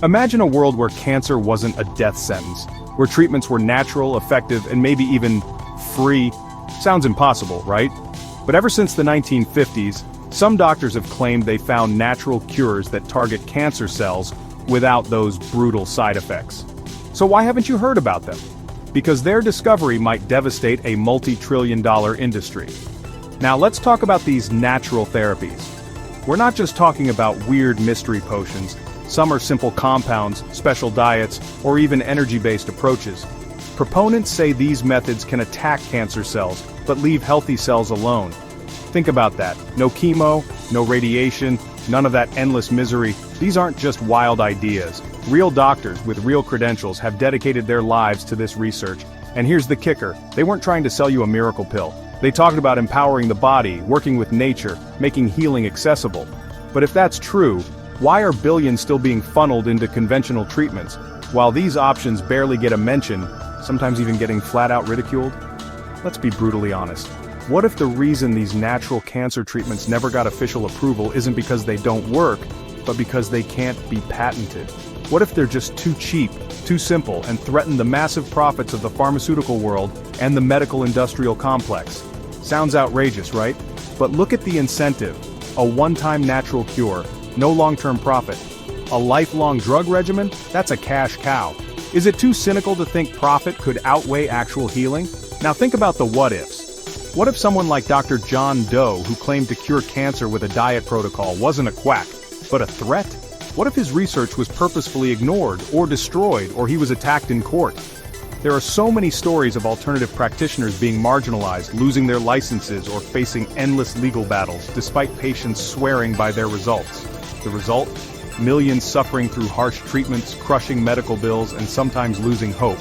Imagine a world where cancer wasn't a death sentence, where treatments were natural, effective, and maybe even free. Sounds impossible, right? But ever since the 1950s, some doctors have claimed they found natural cures that target cancer cells without those brutal side effects. So why haven't you heard about them? Because their discovery might devastate a multi-trillion-dollar industry. Now let's talk about these natural therapies. We're not just talking about weird mystery potions. Some are simple compounds, special diets, or even energy-based approaches. Proponents say these methods can attack cancer cells, but leave healthy cells alone. Think about that. No chemo, no radiation, none of that endless misery. These aren't just wild ideas. Real doctors with real credentials have dedicated their lives to this research. And here's the kicker. They weren't trying to sell you a miracle pill. They talked about empowering the body, working with nature, making healing accessible. But if that's true, why are billions still being funneled into conventional treatments, while these options barely get a mention, sometimes even getting flat-out ridiculed? Let's be brutally honest. What if the reason these natural cancer treatments never got official approval isn't because they don't work, but because they can't be patented? What if they're just too cheap, too simple, and threaten the massive profits of the pharmaceutical world and the medical industrial complex? Sounds outrageous, right? But look at the incentive. A one-time natural cure, no long-term profit. A lifelong drug regimen? That's a cash cow. Is it too cynical to think profit could outweigh actual healing? Now think about the what-ifs. What if someone like Dr. John Doe, who claimed to cure cancer with a diet protocol, wasn't a quack, but a threat? What if his research was purposefully ignored, or destroyed, or he was attacked in court? There are so many stories of alternative practitioners being marginalized, losing their licenses, or facing endless legal battles, despite patients swearing by their results. The result? Millions suffering through harsh treatments, crushing medical bills, and sometimes losing hope,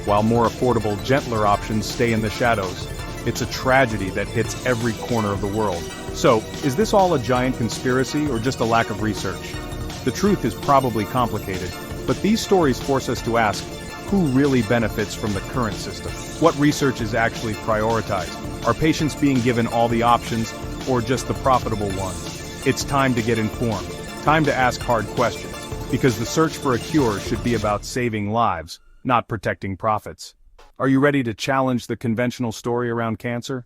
while more affordable, gentler options stay in the shadows. It's a tragedy that hits every corner of the world. So, is this all a giant conspiracy or just a lack of research? The truth is probably complicated, but these stories force us to ask, who really benefits from the current system? What research is actually prioritized? Are patients being given all the options, or just the profitable ones? It's time to get informed. Time to ask hard questions, because the search for a cure should be about saving lives, not protecting profits. Are you ready to challenge the conventional story around cancer?